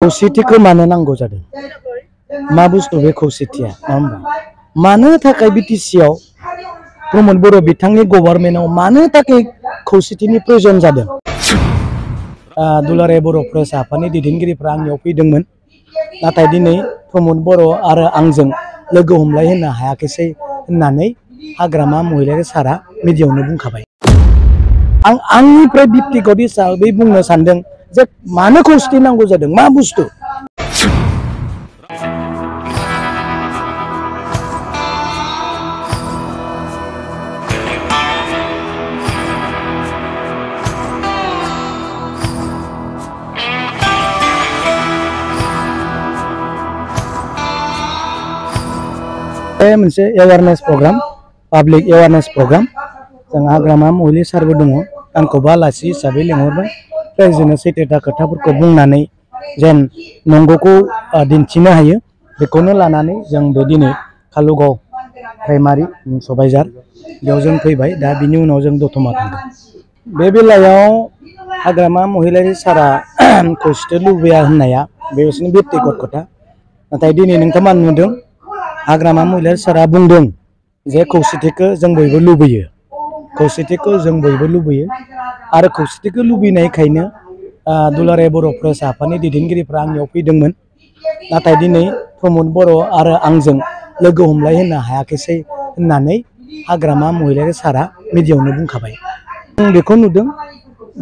खौसेथिखौ मानो नांगौ जादों मा बुस्थु बे खौसेथिया नङा होमबा मानो थाखाय बिटिसिआव प्रमद बर' बिथांनि गभर्नमेन्टआव मानो थाखाय खौसेथिनि प्रयोजन जादों दुलाराय बर' फरायसा आफादनि दैदेनगिरिफ्रा आंनियाव फैदोंमोन नाथाय दिनै प्रमद बर' आरो आंजों लोगो हमलायहोनो हायाखैसै होननानै हाग्रामा महिलारि सारा मिडियायावनो बुंखाबाय आं आंनिफ्राय व्यक्तिगत हिसाबै बुंनो सानदों जे मानो खौसेथि नांगौ जादों मा बुस्थु मोनसे awareness programme public awareness programme जों हाग्रामा महिलारि सारबो दङ आंखौबो आलासि हिसाबै लेंहरबाय रायजोनो सैथोथा खोथाफोरखौ बुंनानै जेन नंगौखौ दिन्थिनो हायो बेखौनो लानानै जों बे दिनै कालुगाव प्राइमारि सबायझार बेयाव जों फैबाय दा बिनि उनाव जों दतमा थांगोन बे बेलायाव हाग्रामा महिलारि सारा खौसेथि लुबैया होननाया बे बिसोरनि व्यक्तिगत खोथा नाथाय दिनै नोंथांमोना नुदों हाग्रामा महिलारि सारा बुंदों जे खौसेथिखौ जों बयबो लुबैयो खौसेथिखौ जों बयबो लुबैयो आरो खौसेथिखौ लुबैनायखायनो दुलाराय बर' फरायसा आफादनि दैदेनगिरिफ्रा आंनियाव फैदोंमोन नाथाय दिनै प्रमद बर' आरो आंजों लोगो हमलायहोनो हायाखैसै होननानै हाग्रामा महिलारि सारा मिडियायावनो बुंखाबाय आं बेखौ नुदों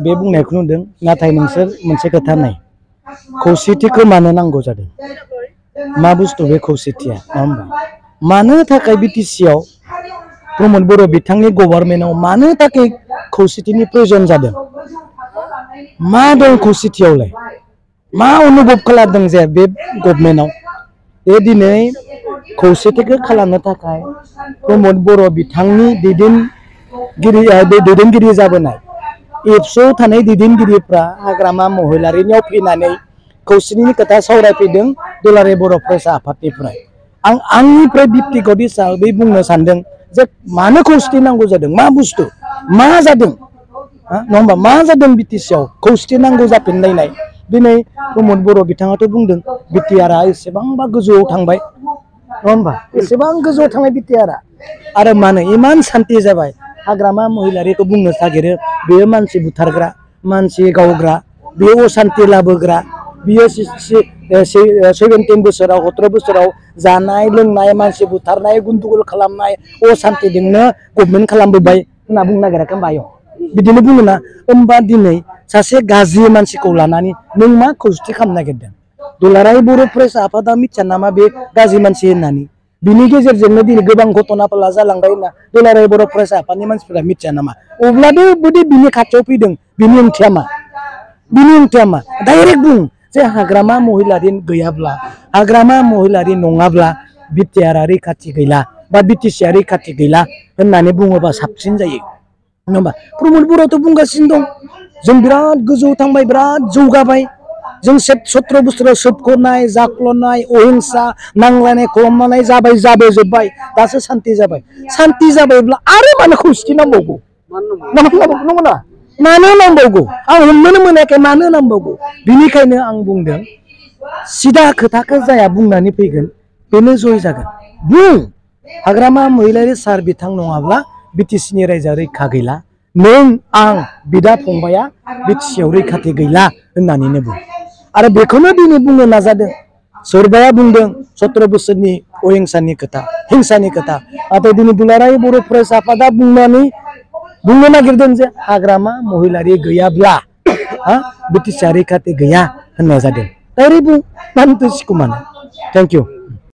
बे बुंनायखौ नुदों नाथाय नोंसोर मोनसे खोथा नाय खौसेथिखौ मानो नांगौ जादों मा बुस्थु बे खौसेथिया नङा होमबा मानो थाखाय बिटिसिआव प्रमद बर' बिथांनि गभर्नमेन्टआव मानो थाखाय खौसेथिनि प्रयोजन जादों मा दं खौसेथियावलाय मा अनुभब खालामदों जे बे गभर्नमेन्टआव बे दिनै खौसेथिखौ खालामनो थाखाय प्रमद बर' बिथांनि दैदेनगिरि जाबोनाय एबसुआव थानाय दैदेनगिरिफ्रा हाग्रामा महिलारिनियाव फैनानै खौसेथिनि खोथा सावरायफैदों दुलाराय बर' फरायसा आफादनिफ्राय आं आंनिफ्राय व्यक्तिगत हिसाबै बुंनो सानदों जे मानो खौसेथि नांगौ जादों मा बुस्थु मा जादों नङा होमबा मा जादों बिटिसिआव खौसेथि नांगौ जाफिनलायनाय दिनै प्रमद बर' बिथाङाथ' बुंदों बिटिआरआ एसेबांबा गोजौआव थांबाय नङा होमबा एसेबां गोजौआव थांनाय बिटिआरआ आरो मानो इमान सान्थि जाबाय हाग्रामा महिलारिखौ बुंनो नागिरो बेयो मानसि बुथारग्रा मानसि गावग्रा बेयो असान्थि लाबोग्रा बियो 17 बोसोराव 17 बोसोराव जानाय लोंनाय मानसि बुथारनाय गुन्दुगुल खालामनाय असान्थिजोंनो गभर्नमेन्ट खालामबोबाय होनना बुंनो नागिराखै होमबा आयं बिदिनो बुङो ना होमबा दिनै सासे गाज्रि मानसिखौ लानानै नों मा खौसेथि खालामनो नागिरदों दुलाराय बर' फरायसा आफादा मिथिया नामा बे गाज्रि मानसि होननानै बिनि गेजेरजोंनो दिनै गोबां घटनाफोरा जालांबाय होनना दुलाराय बर' फरायसा आफादनि मानसिफोरा मिथिया नामा अब्लाबो जुदि बिनि खाथियाव फैदों बिनि ओंथिया मा डाइरेक्ट बुं जे हाग्रामा महिलारि गैयाब्ला हाग्रामा महिलारि नङाब्ला बिटिआरआ रैखाथि गैला बा बिटिसिआ रैखाथि गैला होननानै बुङोबा साबसिन जायो नङा होमबा प्रमद बर'थ' बुंगासिनो दं जों बिराद गोजौ थांबाय बिराद जौगाबाय जों 17 बोसोराव सोबख'नाय जाख्ल'नाय अहिंसा नांलायनाय खालामनानै जाबोजोब्बाय दासो सान्थि जाबायब्ला आरो मानो खौसेथि नांबावगौ नंगौना मानो नांबावगौ आं हमनोनो मोनाखै मानो नांबावगौ बिनिखायनो आं बुंदों सिदा खोथाखौ जाया बुंनानै फैगोन बेनो जय जागोन बुं हाग्रामा महिलारि सार बिथां नङाब्ला बिटिसिनि रायजोआ रैखा गैला नों आं बिदा फंबाया बिटिसिआव रैखाथि गैला होननानैनो बुं आरो बेखौनो दिनै बुंनो नाजादों सोरबाया बुंदों 17 बोसोरनि अहिंसानि खोथा हिंसानि खोथा नाथाय दिनै दुलाराय बर' फरायसा आफादा बुंनो नागिरदों जे हाग्रामा महिलारि गैयाब्ला बिटिसिआ रैखाथि गैया होननाय जादों डाइरेक्ट बुं मानोथो सिखुमानो थेंक इउ